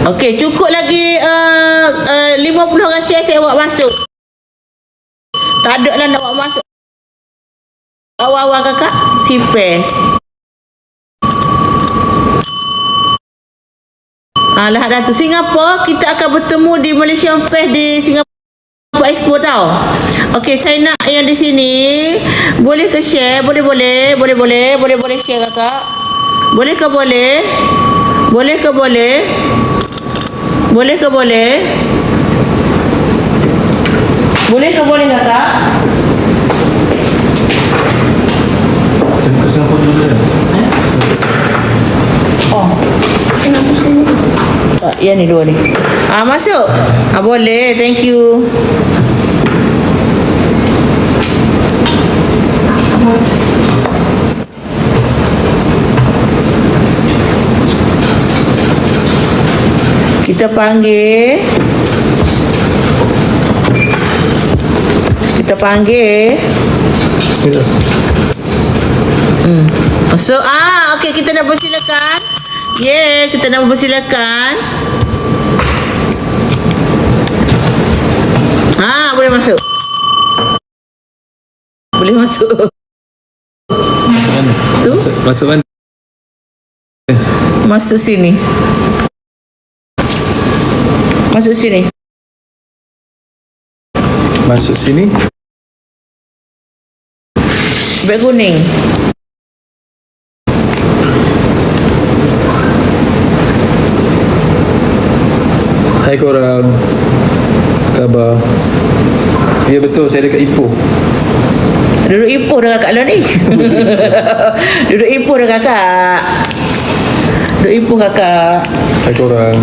Okey, cukup lagi 50 orang share saya buat masuk. Tak ada lah nak buat masuk. Awal-awal kakak sipir. Lah dah tu Singapura, kita akan bertemu di Malaysia Fest di Singapura Expo tau. Okey, saya nak yang di sini boleh ke share? Boleh share kakak. Boleh ke boleh? Boleh ke boleh? Boleh ke boleh? Boleh ke boleh kakak? Saya pun dulu. Oh. Kenapa sini? Ya ni dua ni. Masuk. Boleh. Thank you. Kita panggil. So, okey, kita nak persilakan. Kita nak persilakan. Boleh masuk. Boleh masuk. Tu? Masuk mana? Masuk sini. Masuk sini. Masuk sini. Beg kuning. Hai korang. Khabar? Ya betul, saya dekat Ipoh. Duduk Ipoh dah kakak lah ni. Duduk Ipoh dah kakak. Duduk Ipoh kakak. Hai korang.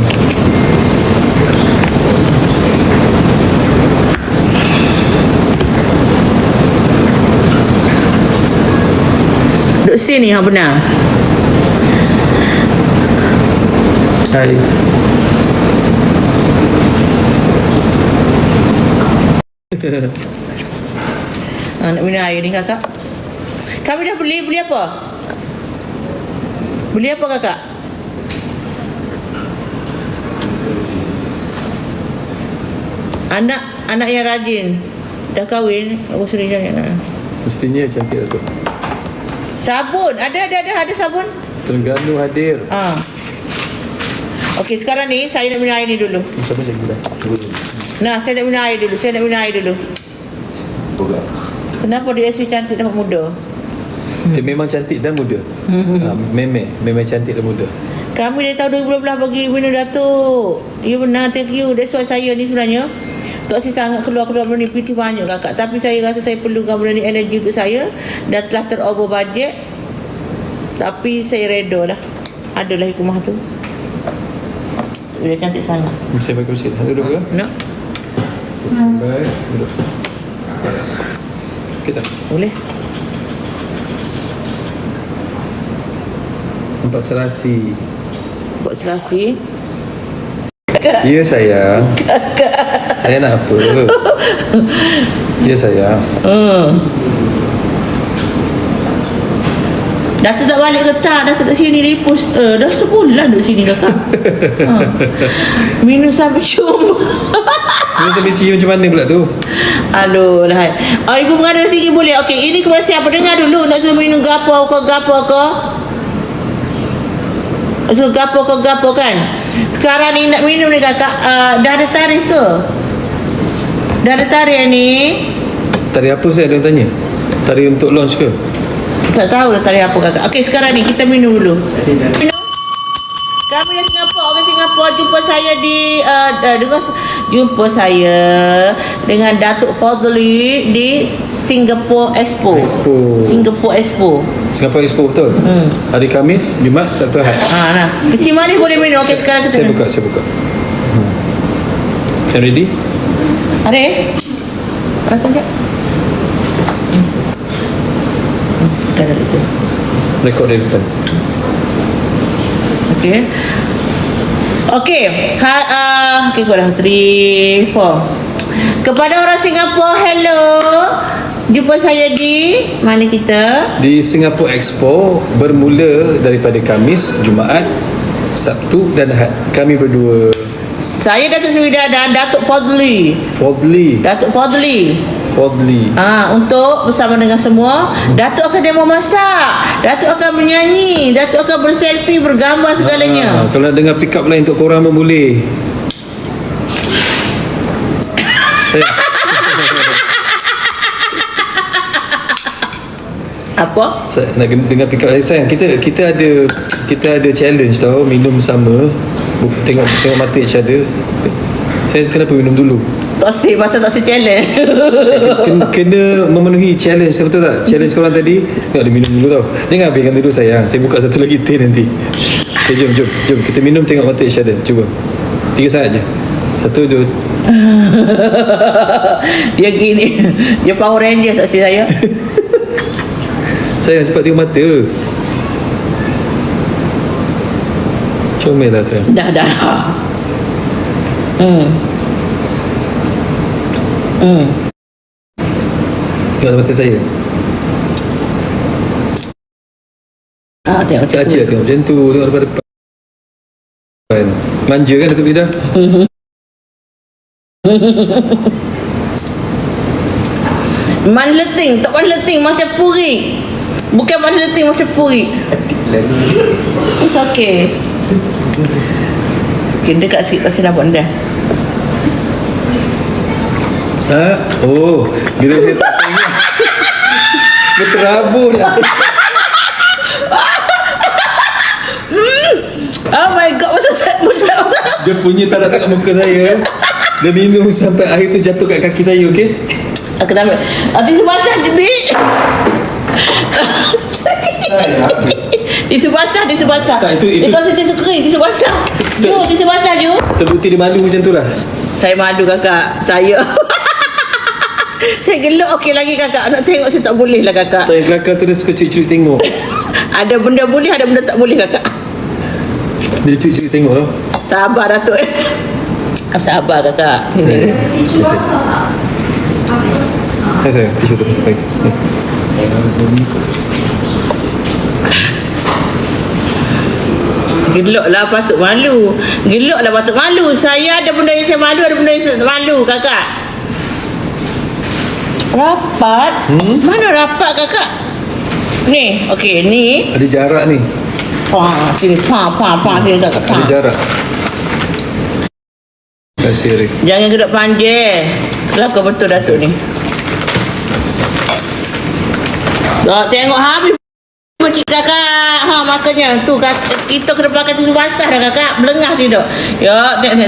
Duduk sini benar. Hai. Nak minum air ni kakak. Kami dah beli apa? Beli apa kakak? Anak yang rajin. Dah kahwin. Aku sering jangan. Mestinya cantik tu. Sabun. Ada sabun. Terengganu hadir. Okey, sekarang ni saya nak minum air ni dulu. Macam mana gelas? Saya nak minum air dulu. Kenapa dia SW cantik dapat muda? Memang cantik dan muda. Memang cantik dan muda. Kami dari tahun 2012 bagi minum Datuk. Ya benar, thank you. That's why saya ni sebenarnya tak si sangat keluar benda ni, PT banyak kakak. Tapi saya rasa saya perlukan benda ni, energi untuk saya. Dan telah terover budget. Tapi saya reda lah. Adalah hikmah tu. Dia cantik sangat. Saya pakai kursi. Duduk ke? Nak? Baik, duduk. Kita. Boleh. Nampak serasi. Buat serasi. Ya sayang. Saya nak apa? Ya sayang. Datuk tak balik ke tak? Datuk kat sini di pos. Dah sebulan duduk sini kakak. Minum sampai cium. Minum sampai cium macam mana pula tu? Aduh lah. Ibu mengada tinggi boleh. Okey, ini kepada siapa? Dengar dulu. Nak suruh minum gapo ke? So gapo kan? Sekarang ni nak minum ni kakak. Dah ada tarikh ke? Dah ada tarikh ni? Tarikh apa saya ada tanya? Tarikh untuk launch ke? Tak tahu dah tarikh apa kakak. Okey, sekarang ni kita minum dulu. Minum. Kami dari Singapura. Orang Singapura jumpa saya di jumpa saya dengan Datuk Fadli di Singapore Expo. Singapore Expo betul. Hari Khamis, Jumaat, Sabtu, Ahad. Nah. Kecil manis boleh minum. Okey, sekarang kita saya buka. Are ready? Are? Rasa tak? Dah itu. Rekod dari depan. Okey. Okey, kau dah 3, 4. Kepada orang Singapura, hello. Jumpa saya di mana kita? Di Singapore Expo bermula daripada Khamis, Jumaat, Sabtu dan Ahad. Kami berdua. Saya Datuk Sewida dan Datuk Fadli. Datuk Fadli. Untuk bersama dengan semua, Datuk akan demo masak, Datuk akan menyanyi, Datuk akan berselfie, bergambar segalanya. Kalau nak dengar pick up line untuk korang pun boleh. Apa? Saya nak dengar pick up line. Sayang, kita ada challenge tau, minum sama. Tengok mata each other. Saya kenapa minum dulu? Tak say challenge. Kena memenuhi challenge, betul tak? Challenge korang tadi tengok dia minum dulu tau. Jangan habiskan dulu sayang. Saya buka satu lagi teh nanti. Okay, jom kita minum tengok mata each other. Cuba 3 saat je. 1, 2. Dia gini. Dia Power Rangers saksi saya. Sayang cepat tengok mata. Comel lah sayang. Dah Tengok mata saya. Tengok Tengok macam tu. Tengok depan-depan. Manja kan Datuk Vida? Manis leting. Tak manis leting, macam puri. Bukan manis leting, macam puri. It's okay. Okay, dekat sikit tak saya dapat dah. Bila saya tak tengok dia terabur dah. Oh my god, macam Dia punya tak nak tengok muka saya. Dia minum sampai air tu jatuh kat kaki saya, okey? aku dah ambil. Tisu basah je, Bik. Tisu basah. Tak, itu kasi tisu kering, tisu basah. Jom, tisu basah, jom. Terbukti dia malu macam tu lah. Saya malu kakak. Saya gelok okey lagi kakak. Nak tengok saya tak boleh lah kakak. Tak, kelakar tu dia suka curi-curi tengok. Ada benda boleh, ada benda tak boleh kakak. Dia curi-curi tengok tau. Sabar Datuk. Sabar kakak. Sayang, tisu tu. Baik. Geloklah patut malu. Saya ada benda yang saya malu, ada benda yang saya tak malu kakak. Rapat? Mana rapat kakak? Ni, okey, ni. Ada jarak ni. Sini, sini kakak. Ada jarak. Terima kasih, Arif. Jangan gedok panjang. Kelakar betul Datuk ni. Tengok habis Cik kakak. Makanya tu kita kena pakai tisu basah dah kakak. Belengah tidak. Ya, tengok.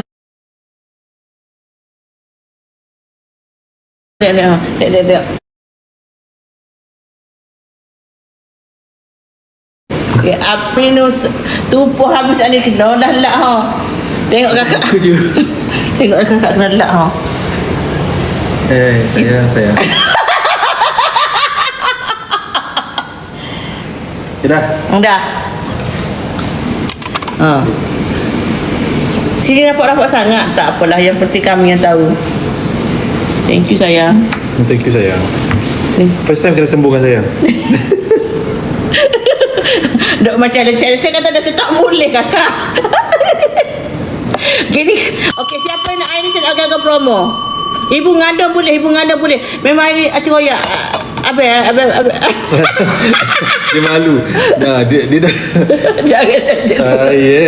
Okay, apa ni tupuh habis ni kena lak Tengok kakak. Tengok kakak kena lak Sayang. Dah. Sini rapat-rapat sangat. Tak apalah, yang penting kami yang tahu. Thank you sayang. Thank you sayang. First time kena sembuhkan sayang. Dok macam ada challenge. Saya kata dah saya tak boleh kakak. Gini. Okey, siapa yang nak air ni saya nak agak promo. Ibu ngada boleh. Memang air Acik Royak. Abang. Dia malu. Dia dah. Jangan. Saya.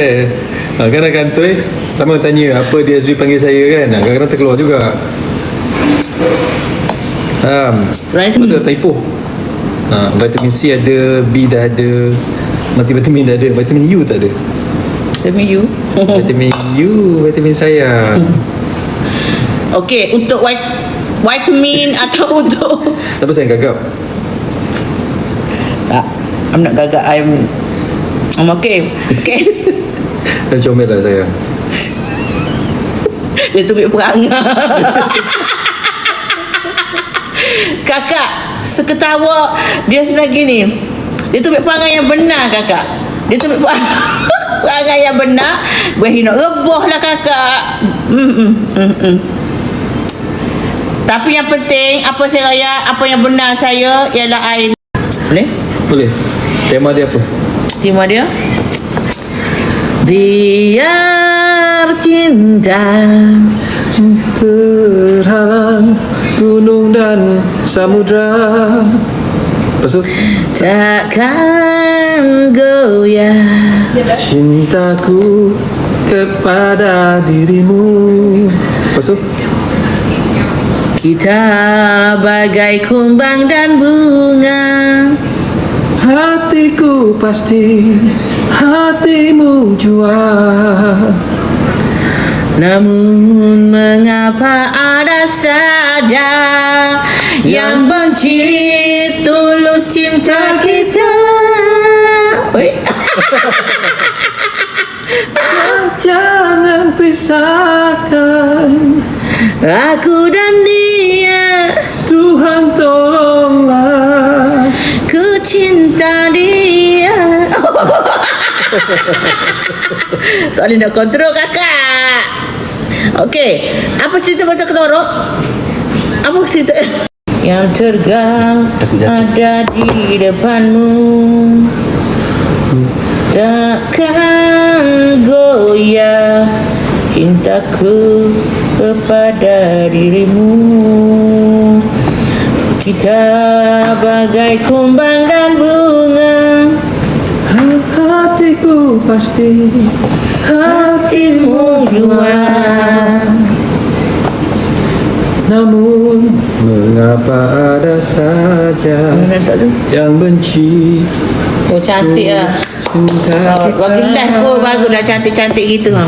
Kadang-kadang kantoi ramai tanya apa dia Azri panggil saya kan. Kadang-kadang terkeluar juga. Betul typo. Vitamin C ada, B dah ada, multivitamin dah ada, vitamin U tak ada. Vitamin U, vitamin saya. Okey, untuk vitamin atau untuk Kenapa saya gagap? tak, I'm not gagak. I'm okay. Dah comel lah saya. Dia tubik perangai. Kakak seketawa dia sebenarnya gini. Dia tubik perangai yang benar kakak. Dia tubik perangai yang benar. Boleh nak reboh lah kakak. Tapi yang penting apa saya raya, apa yang benar saya ialah air. Boleh? Boleh. Tema dia apa? Tema dia Biar cinta terhalang gunung dan samudra. Lepas tu takkan goyah cintaku kepada dirimu. Lepas tu kita bagai kumbang dan bunga. hatiku pasti hatimu jua. Namun mengapa ada saja yang benci tulus cinta kita. Oi. Jangan pisahkan Aku dan dia, Tuhan tolonglah. ku cinta dia. Tak boleh nak kontrol kakak. Okey, apa cerita pasal kenorok? Apa cerita? Yang tergang ada di depanmu, takkan goyah cintaku kepada dirimu. Kita bagai kumbang dan bunga. Hatiku pasti Hatimu jua. Namun mengapa ada saja yang benci Oh cantik lah. cinta Oh, bagi live pun baguslah cantik-cantik gitu ha.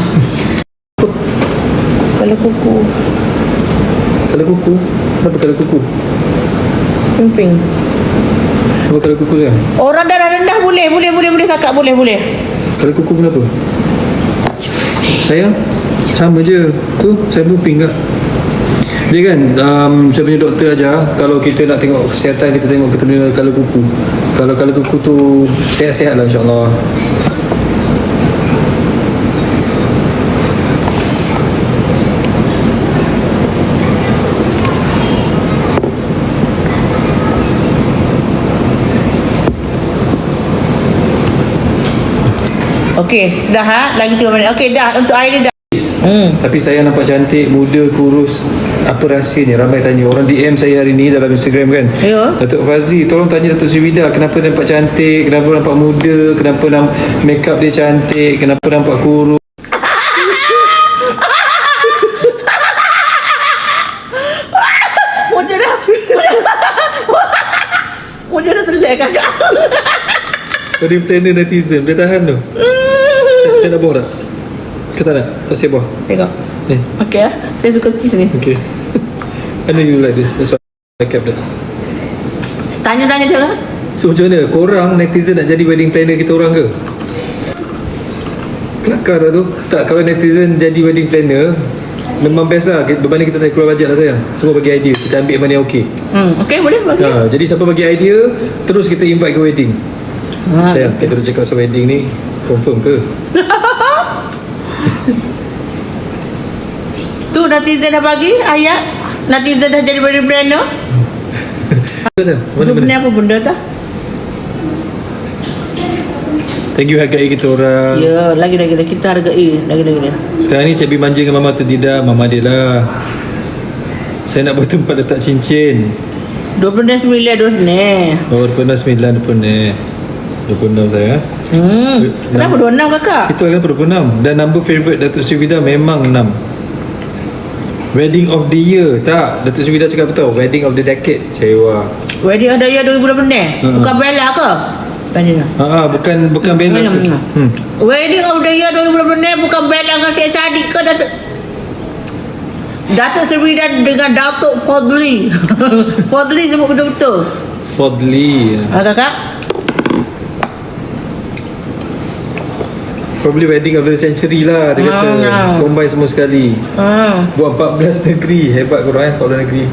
Kepala kuku Kalau kuku, kenapa kalau kuku? pimping. Kenapa kalau kuku saya? Orang darah rendah boleh kakak boleh. Kalau kuku kenapa? Sayang, sama je. Tu, saya pun pinggang. Dia kan, saya punya doktor ajar, kalau kita nak tengok kesihatan, kita tengok kita punya kalau kuku. Kalau kuku tu sihat-sihat lah insyaAllah. Okey, dah ha? Lagi 3 minit. Okey, dah. Untuk air dia dah. Tapi saya nampak cantik, muda, kurus. Apa rahsianya? Ramai tanya. Orang DM saya hari ni dalam Instagram kan. Ya. Datuk Fazli, tolong tanya Datuk Sri Vida, kenapa nampak cantik, kenapa nampak muda, kenapa make up dia cantik, kenapa nampak kurus. Moja dah terlek kakak. Wedding planner netizen, dia tahan tu. Saya nak bawa tak? Ke tak nak? Tak saya bawa. Tengok. Ni. Okey ah. Saya suka cheese ni. Okay. I know you like this. That's why I kept that. Tanya-tanya dia kan? So macam mana? Korang netizen nak jadi wedding planner kita orang ke? Kelakar tak tu? Tak, kalau netizen jadi wedding planner, memang best lah. Berbanding kita tak keluar bajet lah sayang. Semua bagi idea. Kita ambil mana yang okey. Okey, boleh bagi. Jadi siapa bagi idea, terus kita invite ke wedding. Sayang, kita dah cakap pasal wedding ni. Confirm ke? Tu netizen dah bagi ayat. Netizen dah jadi wedding planner. Mana Benda apa benda tu? Thank you hargai kita orang. Ya, lagi kita hargai lagi. Sekarang ni Cik Bi manja dengan Mama tu tidak. Mama dia lah. Saya nak buat tempat letak cincin. 29 ni. Oh, 29 pun ni. 26 saya. Kenapa 26 kakak? Itu kan 26. Dan number favourite Datuk Sri Vida memang 6. Wedding of the year. Tak, Datuk Sri Vida cakap betul. Wedding of the decade. Cewa. Wedding of the year 2020 ni? Bukan Bella ke? Bukan Bella tu. Wedding of the year 2020 ni bukan Bella dengan Syed Saddiq ke Datuk Sri Vida dengan Datuk Fadli. Fadli sebut betul-betul. Fadli. Kakak? Probably wedding of the century lah. Dia kata combine semua sekali. Buat 14 negeri. Hebat korang 14 negeri.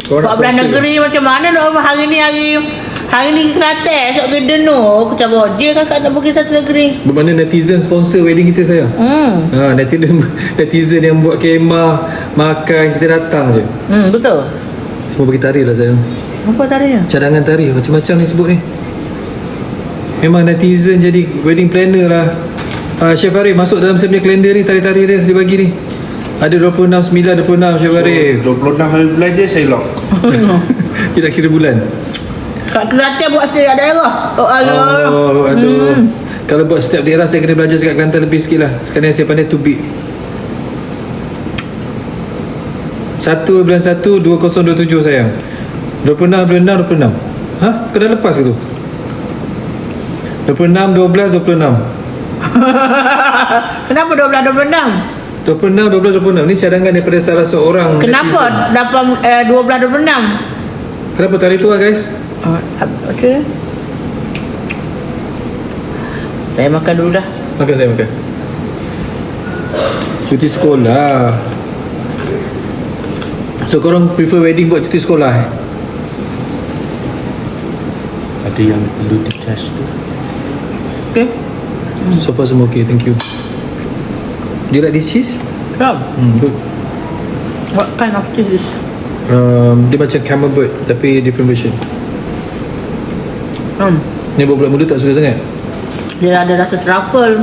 Korang 14 negeri macam mana nak hari ni Kelantan, esok ke Deno. Aku cabar je kakak nak pergi satu negeri. Bermakna netizen sponsor wedding kita sayang. Netizen yang buat kemah, makan, kita datang je. Betul. Semua bagi tarikh lah sayang. Apa tarikhnya? Cadangan tarikh macam-macam ni sebut ni. Memang netizen jadi wedding planner lah. Chef Arif masuk dalam saya punya kalender ni, tarikh-tarikh dia bagi ni. Ada 26, 9, 26 Chef Arif. 26 hari bulan je saya lock. Kita kira bulan. Kat Kelantan buat setiap daerah. Oh Allah. Oh, aduh. Kalau buat setiap daerah saya kena belajar dekat Kelantan lebih sikit lah. Sekarang saya pandai to beat. 1 bulan 1 2027 sayang. 26, 26. Ha? Kau dah lepas ke tu? 26, 12, 26. Kenapa 12-26? 26, 12, 26. Ni cadangan daripada salah seorang Kenapa netizen. 12-26? Kenapa tarikh tu lah guys? Okay. Saya makan dulu dah. Makan saya makan. Cuti sekolah. So korang prefer wedding buat cuti sekolah Ada yang perlu di-charge tu. Okay. So far semua okay, thank you. Do you like this cheese? Come. Good. What kind of cheese is? Dia macam camembert tapi different version. Ni buat budak muda tak suka sangat. Dia ada rasa truffle.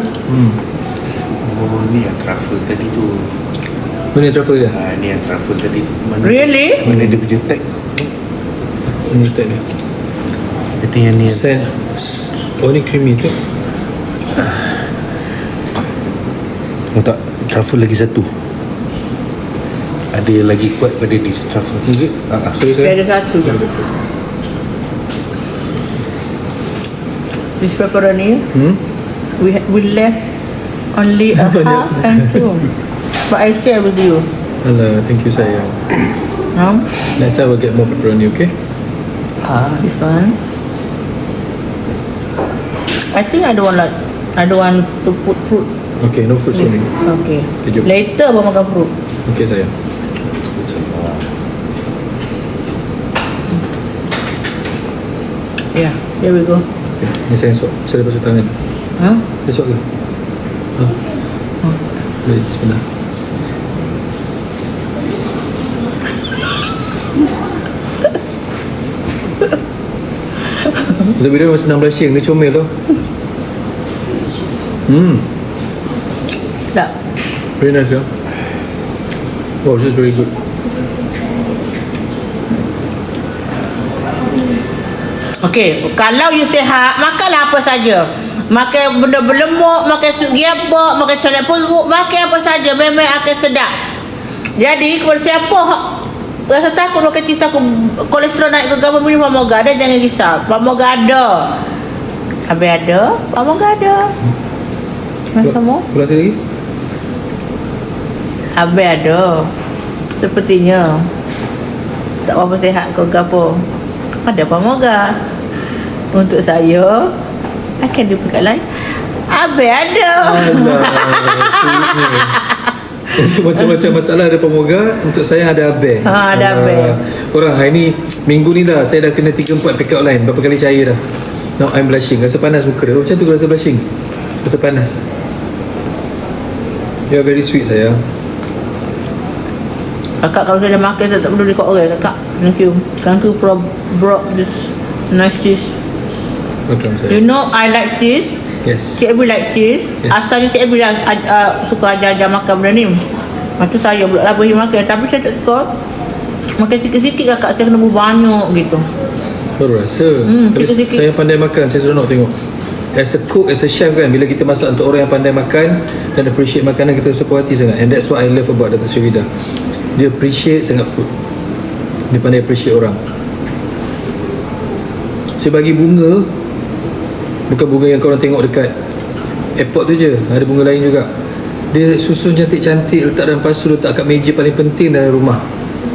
Oh, ni yang truffle tadi tu. Mana truffle dia? Ni yang truffle tadi tu. Mana Really? Mana dia punya tag? Ni tag dia. I think yang ni yang Sand. Oh ni creamy tu. Oh tak, truffle lagi satu. Ada yang lagi kuat pada ni truffle. Is it? Sorry Saya saya. ada satu je. This pepperoni, we left only a half and two. But I share with you. Alah, thank you sayang. Next time we'll get more pepperoni, okay? This one. I think I don't want to put fruit. Okay, no fruits for me. Okay. Okay, jom. Later baru makan fruit. Okay sayang. Yeah, here we go. Okay, ni saya suap. Saya dah basuh tangan. Dia suap ke? Baik, bismillah. Zabira masa senang blushing, dia comel tau. Tak. Very nice, yeah. Wow, this is very good. Okay, kalau you sihat, makanlah apa saja. Makan benda berlemak, makan sup giapok, makan canai perut, makan apa saja, memang akan sedap. Jadi, kepada siapa rasa takut makan cheese, takut kolesterol naik ke gambar minum Pamoga, dan jangan risau. Pamoga ada. Habis ada, Pamoga ada. Masa mau? Ulang sekali lagi? Habis ada. Sepertinya tak apa sihat ke apa. Ada Pamoga. Untuk saya akan diberikan lain. Habis ada. Alah, sulitnya. Untuk macam-macam masalah ada Pamoga, untuk saya ada Abel. Ada Abel. Korang hari ni, minggu ni dah saya dah kena 3-4 pick up line. Berapa kali cair dah. Now I'm blushing. Rasa panas muka dia. Macam tu rasa blushing. Rasa panas. You are very sweet sayang. Kakak kalau saya dah makan, saya tak perlu dekat orang. Kakak, thank you. Thank you for brought this nice cheese. Welcome sayang. You know I like cheese. Yes. Cik Abi like cheese. Yes. Asalnya Cik Abi suka ajar-ajar makan benda ni. Lepas tu saya pula lah beri makan. Tapi saya tak suka makan sikit-sikit kakak. Saya kena buat banyak gitu. Baru rasa. Tapi sikit-sikit. saya pandai makan. Saya seronok tengok. As a cook, as a chef kan, bila kita masak untuk orang yang pandai makan dan appreciate makanan, kita rasa puas hati sangat. And that's what I love about Datuk Sri Vida. Dia appreciate sangat food. Dia pandai appreciate orang. Saya bagi bunga, bukan bunga yang korang tengok dekat airport tu je, ada bunga lain juga. Dia susun cantik-cantik, letak dalam pasu, letak kat meja paling penting dalam rumah,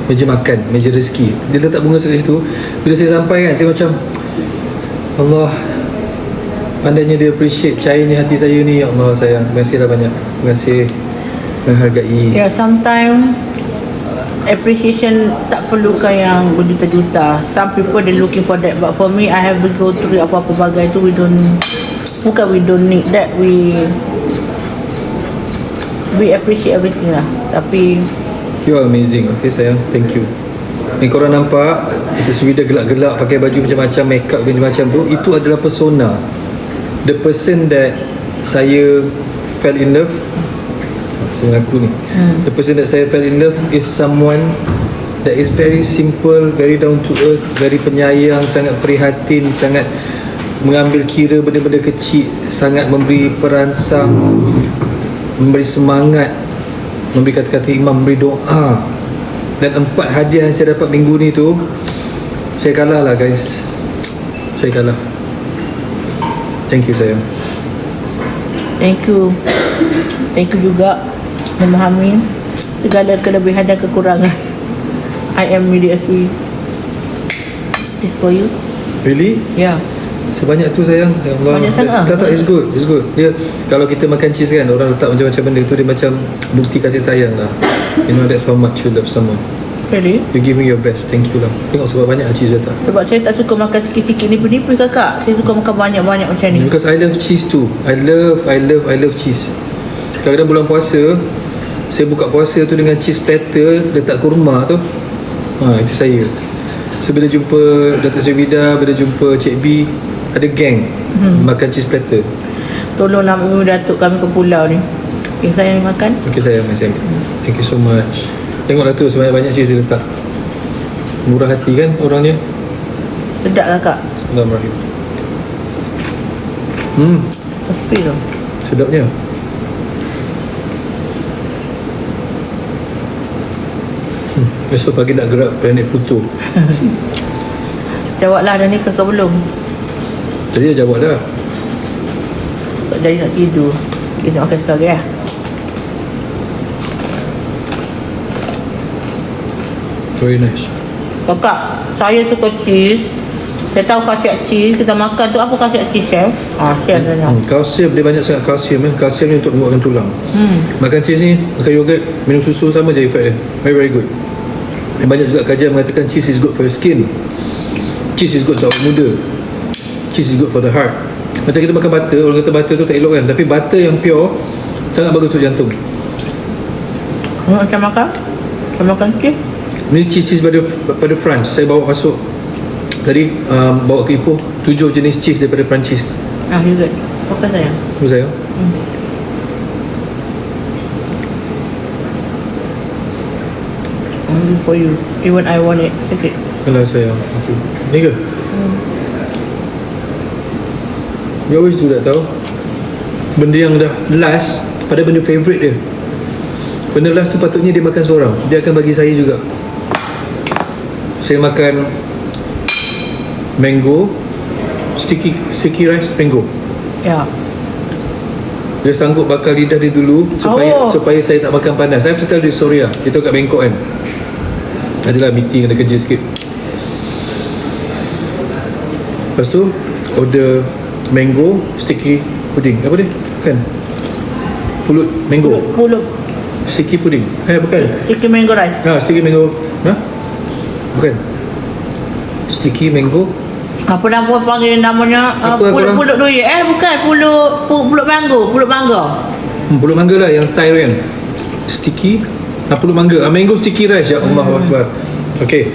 meja makan, meja rezeki. Dia letak bunga kat situ. Bila saya sampai kan, saya macam Allah, pandainya dia appreciate, cairnya hati saya ni. Ya Allah sayang, terima kasih dah banyak. Terima kasih menghargai. Yeah, sometimes appreciation tak perlukan yang berjuta-juta. Some people they looking for that, but for me I have to go through apa-apa bagai tu. We don't need that. We appreciate everything lah. Tapi You are amazing. Okay sayang, thank you. Yang korang nampak kita Swida gelak-gelak pakai baju macam-macam, make up macam-macam tu, itu adalah persona, the person that saya fell in love, saya mengaku ni, the person that saya fell in love is someone that is very simple, very down to earth, very penyayang, sangat prihatin, sangat mengambil kira benda-benda kecil, sangat memberi perangsang, memberi semangat, memberi kata-kata iman, memberi doa. Dan 4 hadiah yang saya dapat minggu ni tu, saya kalah lah guys, saya kalah. Thank you sayang. Thank you juga memahami segala kelebihan dan kekurangan. I am Media Aswi. This for you. Really? Yeah. Sebanyak tu sayang. Ya Allah. Banyak sangat. Tak, it's good. It's good. Dia, kalau kita makan cheese kan, orang letak macam-macam benda tu, dia macam bukti kasih sayang lah. You know that's how much you love someone. Really? You give me your best. Thank you lah. Tengok sebab banyak cheese dia tak. Sebab saya tak suka makan sikit-sikit nipis-nipis kakak. Saya suka makan banyak-banyak macam ni. Because I love cheese too. I love cheese. Kadang-kadang bulan puasa, saya buka puasa tu dengan cheese platter, letak kurma tu. Itu saya. So bila jumpa Datuk Seri Vida, bila jumpa Cik B, ada geng makan cheese platter. Tolonglah ibu Datuk kami ke pulau ni. Okay, saya makan. Okay sayang, saya ambil. Thank you so much. Tengoklah tu sebanyak-banyak cheese dia letak. Murah hati kan orangnya. Sedap kakak. Bismillahirrahmanirrahim. Pasti tu. Sedapnya. Besok pagi nak gerak planet Pluto. Jawablah dah ni ke belum? Tadi dah jawab dah. Tak jadi nak tidur. Kita makan sesuatu ya. Very nice. Kakak, saya suka cheese. Saya tahu khasiat cheese. Kita makan tu apa khasiat cheese, chef? Chef tanya. Kalsium, dia banyak sangat kalsium. Kalsium ni untuk menguatkan tulang. Makan cheese ni, makan yogurt, minum susu, sama je efek dia. Very very good. Dan banyak juga kajian mengatakan cheese is good for your skin. Cheese is good untuk awet muda. Cheese is good for the heart. Macam kita makan butter, orang kata butter tu tak elok kan, tapi butter yang pure sangat bagus untuk jantung. Macam makan? Macam makan cheese? Ni cheese pada France. Saya bawa masuk tadi, bawa ke Ipoh 7 jenis cheese daripada Perancis. Yogurt. Makan sayang. Tu saya. Only for you. Even I want it. Take it. Kalau saya. Thank you. Ni ke? You always do that tau. Benda yang dah last pada benda favourite dia. Benda last tu patutnya dia makan seorang. Dia akan bagi saya juga. Saya makan mango, sticky rice mango. Ya. Dia sanggup bakar lidah dia dulu supaya saya tak makan panas. Saya have to tell this story lah. Dia tahu kat Bangkok kan, adalah meeting, ada kerja sikit. Lepas tu order mango sticky pudding. Apa dia? Bukan, pulut mango. Pulut Sticky pudding. Bukan. sticky mango rice. Sticky mango. Bukan. Sticky mango. Apa nama panggil namanya? Pulut duri. Bukan. Pulut mango. Pulut mangga. Pulut mangga lah yang Thai kan. Sticky. Pulut mangga. Mango sticky rice. Ya Allah Akbar. Okay.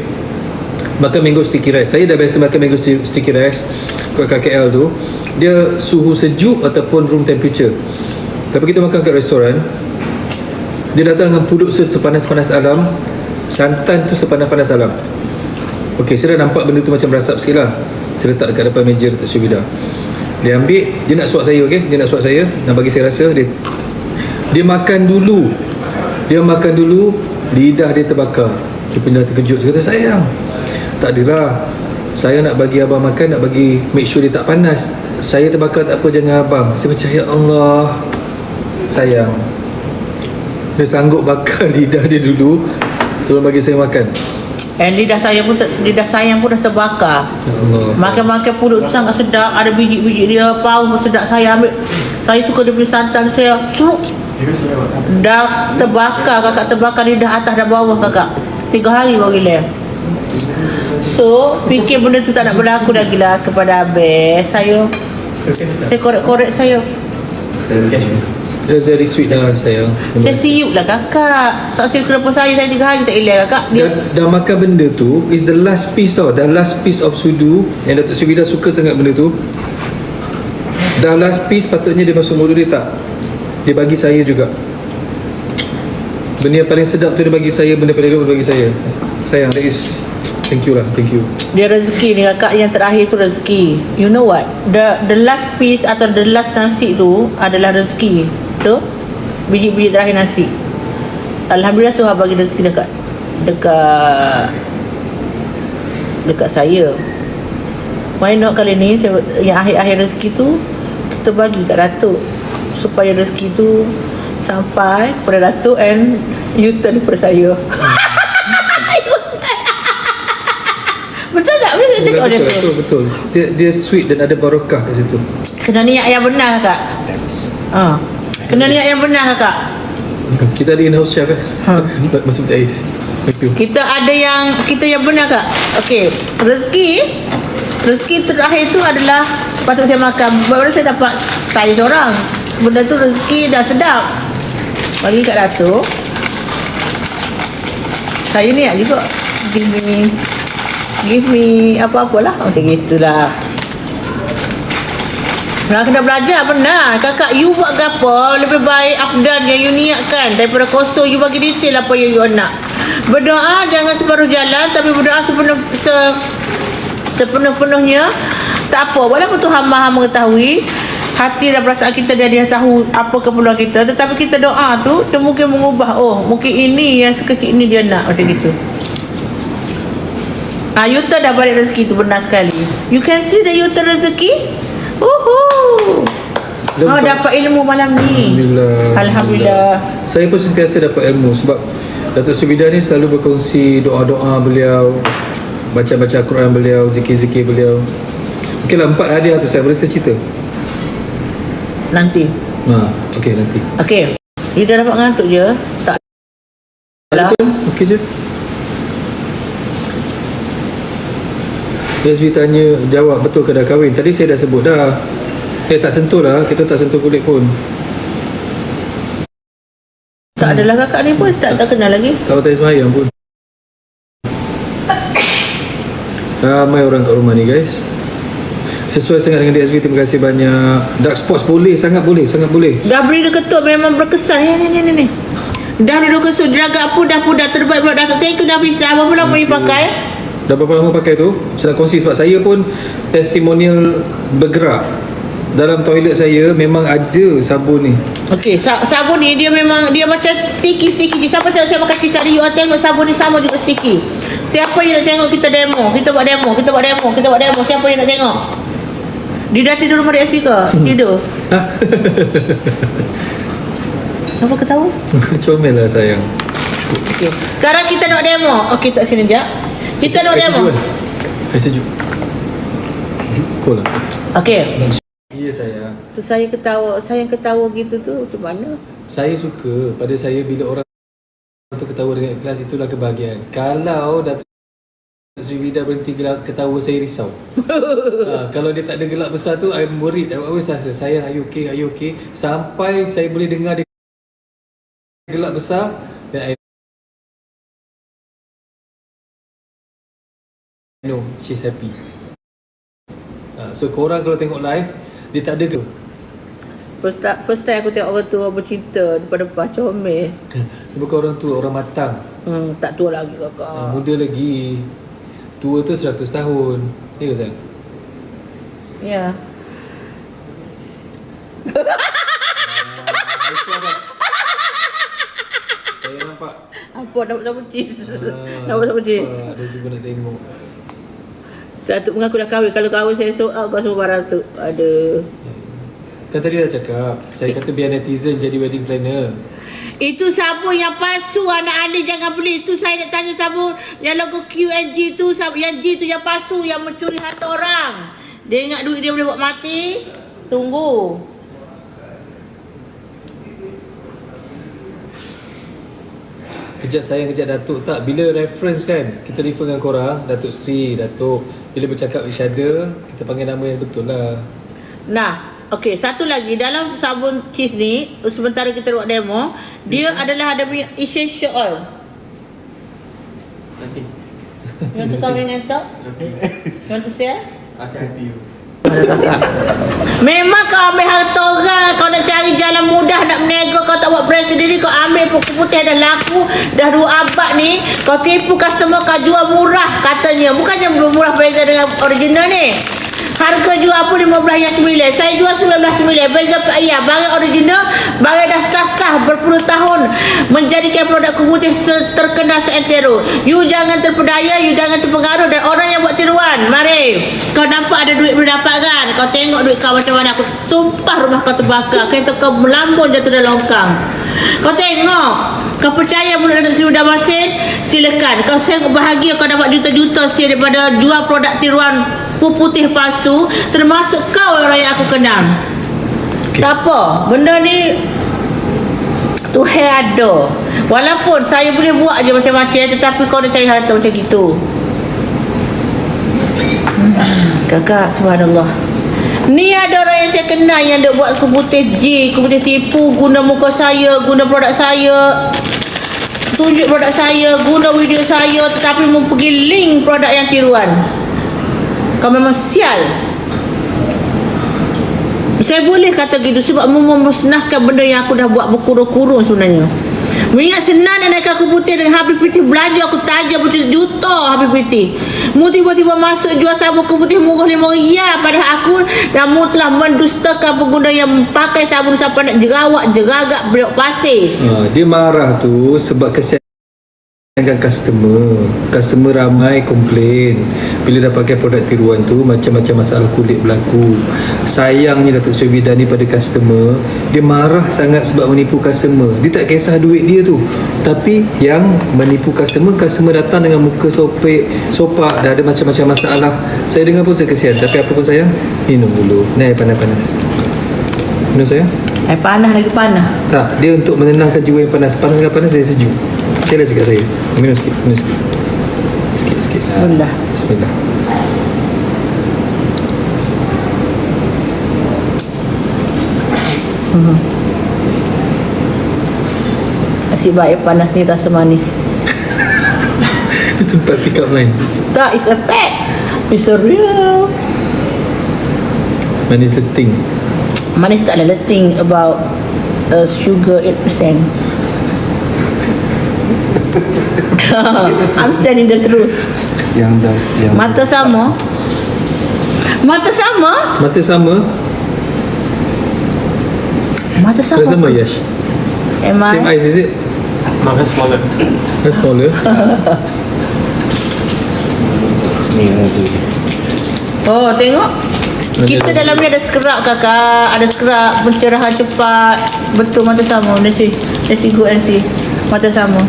Makan mango sticky rice. Saya dah biasa makan mango sticky rice kat KL tu. Dia suhu sejuk ataupun room temperature. Tapi kita makan kat restoran, dia datang dengan pulut sepanas-panas alam, santan tu sepanas-panas alam. Okay, saya dah nampak benda tu macam berasap sikit lah. Saya letak dekat depan meja Datuk Seri Vida. Dia ambil, dia nak suap saya, okay? Dia nak suap saya, nak bagi saya rasa. Dia makan dulu. Lidah dia terbakar. Dia pernah terkejut. Saya kata, sayang, tak adalah, saya nak bagi abang makan, nak bagi make sure dia tak panas. Saya terbakar tak apa, jangan abang. Saya macam, ya Allah, sayang, dia sanggup bakar lidah dia dulu sebelum bagi saya makan. Lidah sayang pun dah terbakar. Ya Allah, Makan-makan pulut tu sangat sedap. Ada biji-biji dia, paus pun sedap. Saya ambil, saya suka dia punya santan. Saya seruk. Dah terbakar kakak, terbakar lidah atas dan bawah kakak. 3 hari baru hilang. So fikir benda tu tak nak berlaku lagi lah kepada Abel. Saya korek-korek saya. That's very sweet lah sayang. Saya siup lah kakak. Tak siup kenapa saya 3 hari tak hilang kakak. Dia dah makan benda tu, is the last piece tau. Dah last piece of sudu. Yang Datuk Seri Vida suka sangat benda tu. Dah last piece, patutnya dia masuk mulut dia tak. Dia bagi saya juga. Benda yang paling sedap tu dia bagi saya, benda paling elok dia bagi saya. Sayang, that is, thank you lah, thank you. Dia rezeki ni kakak, yang terakhir tu rezeki. You know what? The last piece atau the last nasi tu adalah rezeki. Tu biji-biji terakhir nasi. Alhamdulillah Tuhan bagi rezeki dekat saya. Why not kali ni yang akhir-akhir rezeki tu kita bagi kat Datuk supaya rezeki tu sampai kepada Datuk and U-turn kepada saya. Betul tak? Boleh saya cakap dia tu? Betul. Dia sweet dan ada barakah kat situ. Kena niat yang benar kakak. Kena niat yang benar kakak. Kita ada in-house chef masuk air. Thank you. Kita yang benar kak. Okey, rezeki terakhir tu adalah patut saya makan. Baru saya dapat saya seorang. Benda tu rezeki dah sedap. Bagi kat Datuk. Saya niat juga give me apa-apalah. Macam gitulah. Nak kena belajar benar. Kakak, you buat ke apa lebih baik afdan yang you niatkan daripada kosong you bagi detail apa yang you nak. Berdoa jangan separuh jalan, tapi berdoa sepenuh-penuhnya. Tak apa, walaupun Tuhan Maha mengetahui hati dan perasaan kita, dia tahu apa keperluan kita, tetapi kita doa tu dia mungkin mengubah. Oh, mungkin ini yang sekecil ini dia nak, macam gitu. U-turn dah balik rezeki tu, benar sekali. You can see the U-turn rezeki. Dapat ilmu malam ni. Alhamdulillah. Saya pun sentiasa dapat ilmu sebab Datuk Subida ni selalu berkongsi doa-doa beliau, baca-baca Quran beliau, zikir-zikir beliau. Okey lah, 4 hadiah tu saya boleh cerita nanti. Okey nanti. Okey. You dah dapat ngantuk je? Tak lah. Okey je. SB tanya, jawab betul ke dah kahwin? Tadi saya dah sebut dah. Tak sentuh lah, kita tak sentuh kulit pun. Tak adalah kakak ni pun tak kenal lagi. Tak patah semayang pun. Ramai orang kat rumah ni guys. Sesuai sangat dengan DSV, terima kasih banyak. Dark Sports boleh, sangat boleh. Dah beri dia ketuk, memang berkesan. Ni. Dah dia ketuk, draga pudar terbaik pula Datuk. Thank you Nafisa. Berapa lama you pakai? Dah berapa lama pakai tu? Saya nak kongsi sebab saya pun testimonial bergerak. Dalam toilet saya memang ada sabun ni. Okey, sabun ni dia memang dia macam sticky. Siapa tengok saya makan cheese tadi, you all tengok sabun ni sama juga sticky. Siapa yang nak tengok kita demo? Kita buat demo. Siapa yang nak tengok? Dia dah tidur rumah DSP ke? Tidur. Apa ketawa? Comel lah sayang. Okey. Sekarang kita nak demo. Okey, tak sini jap. Kita nak demo. Sejuk. Cool lah. Okey. Ya sayang. So saya ketawa gitu tu macam mana? Saya suka pada saya bila orang tu ketawa dengan ikhlas, itulah kebahagiaan. Kalau Datuk Sri Vida berhenti ketawa, saya risau. Kalau dia tak ada gelak besar tu, I'm worried. I always ask her, sayang, are you okay? Sampai saya boleh dengar dia gelak besar, then I know she's happy. So korang kalau tengok live, dia tak ada ke? First time aku tengok orang tua bercinta depan-depan, comel. Dia bukan orang tua, orang matang. Tak tua lagi kakak. Muda lagi. Tua tu 100 tahun. Ya ke sayang? Ya. Saya nampak. Apa dapat cheese? Dapat cheese. Ada semua nak tengok. Satu mengaku dah kahwin. Kalau kahwin saya sold out kau semua barang tu. Ada. Kan tadi dah cakap, saya kata biar netizen jadi wedding planner. Itu sabun yang palsu, anak anda jangan beli. Itu saya nak tanya sabun yang logo QNG tu, yang G tu yang palsu, yang mencuri hati orang. Dia ingat duit dia boleh buat mati. Tunggu. Kejap sayang, kejap Datuk tak. Bila reference kan, kita refer dengan korang, Datuk Sri, Datuk. Bila bercakap each other, kita panggil nama yang betul lah. Nah, okey, satu lagi dalam sabun cheese ni, sementara kita buat demo, dia adalah ada punya essential oil. Nanti. You want to come in and talk? It's okay. You want to share? Ask until you. Ada kakak. Memang kau ambil harta orang, kau nak cari jalan mudah nak menego, kau tak buat brand sendiri, kau ambil pokok putih dah laku dah 2 abad ni, kau tipu customer, kau jual murah katanya. Bukannya murah beza dengan original ni. Harga jual pun 15.9. Saya jual 19.9. Beza ya, barang original, barang dah sah-sah berpuluh tahun menjadikan produk kubutir terkenal seantero. You jangan terpedaya, you jangan terpengaruh dan orang yang buat tiruan. Mari. Kau nampak ada duit boleh dapat kan? Kau tengok duit kau macam mana. Aku sumpah rumah kau terbakar. Kereta kau melambung jatuh dalam longkang. Kau tengok. Kau percaya mulut Datuk Seri Damasin? Silakan. Kau sanggup bahagia kau dapat juta-juta daripada jual produk tiruan putih palsu, termasuk kau orang yang aku kenal. Okay. Tak apa, benda ni Tuhan ada. Walaupun saya boleh buat je macam-macam, tetapi kau dah cari harta macam gitu. Kakak, subhanallah. Ni ada orang yang saya kenal yang duk buat kubutih kubutih tipu, guna muka saya, guna produk saya, tunjuk produk saya, guna video saya, tetapi mau pergi link produk yang tiruan. Kau memang sial. Saya boleh kata gitu sebab memusnahkan benda yang aku dah buat berkurung-kurung sebenarnya. Mengingat senang dan naikkan aku putih dengan habis putih belanja aku tajam berjuta habis putih. Mu tiba-tiba masuk jual sabun aku putih murah RM5 padahal aku dan mu telah mendustakan pengguna yang pakai sabun sampai nak jerawat, jeragak, beliau pasir. Dia marah tu sebab kesian customer ramai komplain bila dah pakai produk tiruan tu, macam-macam masalah kulit berlaku. Sayangnya Datuk Seri Bidani pada customer, dia marah sangat sebab menipu customer. Dia tak kisah duit dia tu, tapi yang menipu customer datang dengan muka sopak, dah ada macam-macam masalah. Saya dengar pun saya kesian, tapi apa pun sayang, minum dulu. Ni air panas-panas. Minum sayang? Air panas lagi panas. Tak, dia untuk menenangkan jiwa yang panas. Panas dengan panas saya sejuk. Saya dah cakap saya. Minum sikit. Sikit. Bismillah. Bismillah. Nasib baik panas ni rasa manis. Sempat pick up line. Tak, it's a fact. It's a real. Manis leting. Manis tak ada letting about sugar 8%. I'm telling the truth. Yang Mata sama. Mata sama? Mata sama. Sama Yash. Am I? Same eyes is it? makan smaller. That's smaller. Ni lagi. Oh, tengok. Kita dalam ni ada scrub kakak. Ada scrub pencerahan cepat. Betul, mata sama. Let's see go and see. Mata sama.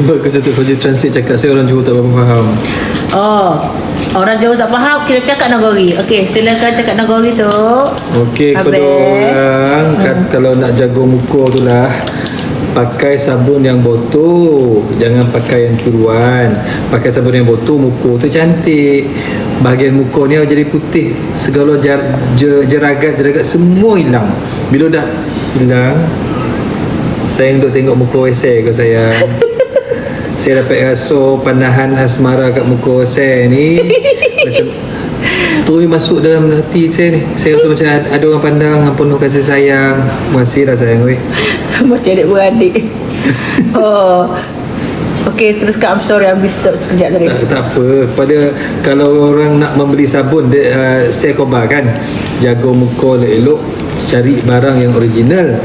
Bagus satu Fajir translate cakap saya orang Johor tak berapa faham. Oh, orang Johor tak faham, kita cakap Nagori. Okey, silakan cakap Nagori tu. Okey, kepada orang kalau nak jaga muka tu lah, pakai sabun yang botol, jangan pakai yang tiruan. Pakai sabun yang botol, muka tu cantik. Bahagian muka ni jadi putih, segala jeragat semua hilang. Bila dah hilang, sayang duk tengok muka WC kau sayang. Saya dapat rasa panahan asmara kat muka saya ni macam terus masuk dalam hati saya ni. Saya rasa macam ada orang pandang dengan penuh kasih sayang. Terima kasih dah sayang weh. Macam adik-beradik. Oh. Okey, teruskan. I'm sorry, I'm disturbed sekejap tadi. Tak apa. Pada kalau orang nak membeli sabun, saya khabar kan, jaga muka elok, cari barang yang original.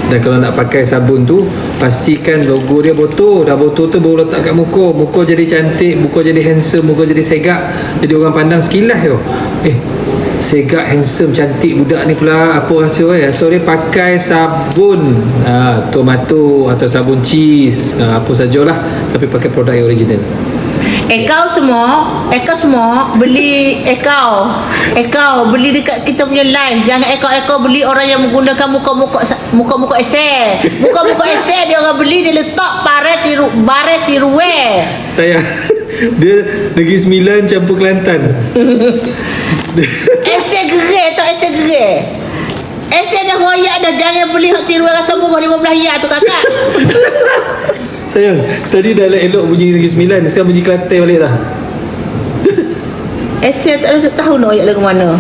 Dan kalau nak pakai sabun tu, pastikan logo dia botol. Dah botol tu baru letak kat muka. Muka jadi cantik, muka jadi handsome, muka jadi segak. Jadi orang pandang sekilas tu, segak, handsome, cantik budak ni pula. Apa rasa so dia pakai sabun tomato atau sabun cheese, apa sajalah, tapi pakai produk yang original. Kau semua beli beli dekat kita punya live. Jangan ekau beli orang yang menggunakan muka-muka esel. Muka-muka esel dia orang beli, dia letak bare tiruwe. Saya dia Negeri Sembilan campur Kelantan. Esel gerai tak esel gerai. Saya dah royak dah. Jangan beli hak tiru rasa murah 15 riyal tu kakak. Sayang, tadi dah elok bunyi Negeri Sembilan, sekarang bunyi Kelantan balik dah. Saya tak tahu nak royak lagu mana.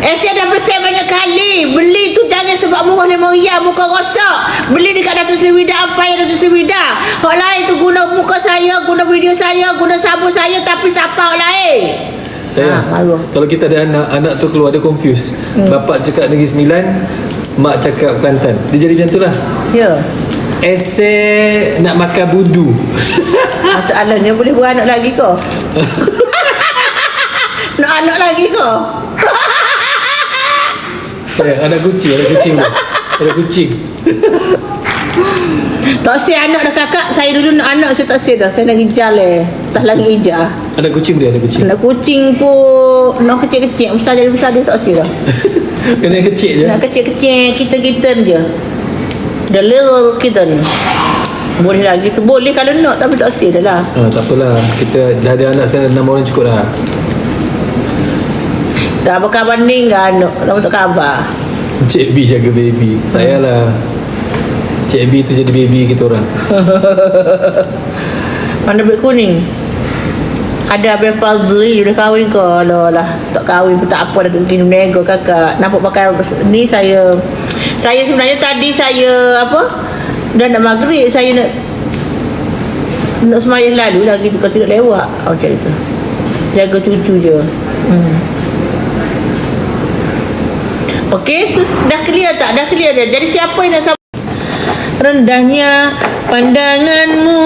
Saya dah pesan banyak kali. Beli tu jangan sebab murah 5 riyal muka rosak. Beli dekat Datuk Seri Wida, apa yang Datuk Seri Wida. Hak lain tu guna muka saya, guna video saya, guna sabun saya, tapi siapa hak lain? Sayang, baru. kalau kita ada anak tu keluar dia confuse. Bapak cakap Negeri Sembilan, mak cakap Kelantan. Dia jadi macam tu lah. Ya. Nak makan budu. Masalahnya boleh beranak lagi ke? Nak anak lagi ke? Sayang, ada kucing pun. Ada kucing. Tak say anak dah kakak. Saya dulu nak anak, saya tak say dah. Saya nak ginjal dah lagi ijah. Ada kucing dia, ada kucing. Nak kucing pun nak kecil-kecil. Besar jadi besar dia tak say dah. Kena yang kecil je. Nak kecil-kecil kita je. The little kitten. Boleh lagi tu. Boleh kalau nak, tapi tak say dah lah. Tak apalah. Kita dah ada anak sekarang 6 orang cukup dah. Tak apa khabar ni kan anak. Tak khabar. Cik B jaga baby. Tak payahlah. Cik B tu jadi baby kita orang. Mana beg kuning? Ada Abang Fazli dah kahwin ke? Alah, tak kahwin pun tak apa, dah duduk minum nego kakak. Nampak pakai ni saya sebenarnya tadi saya dah nak maghrib, saya nak semayang lalu lagi tu, kalau tidak lewat. Macam itu. Jaga cucu je. Okey, dah clear tak? Dah clear dah. Jadi siapa yang nak rendahnya pandanganmu?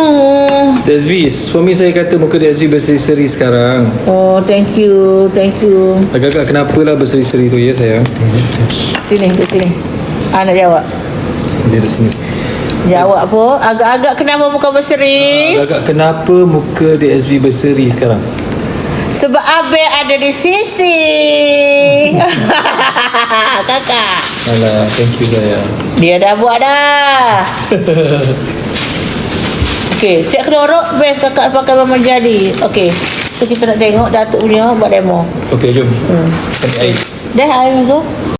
Desvi, suami saya kata muka Desvi berseri-seri sekarang. Oh, thank you. Agak-agak kenapa lah berseri-seri tu ya sayang? Sini, duduk sini. Nak jawab. Dia duduk sini. Jawab apa? Agak-agak kenapa muka berseri? Agak kenapa muka DSV berseri sekarang? Sebab Abel ada di sisi. Kakak. Alah, thank you sayang. Dia dah buat dah. Okey, siap kena orok. Best kakak pakai Mama Jadi. Okey, so kita nak tengok Datuk punya buat demo. Okey, jom. Ambil air. Dah air tu.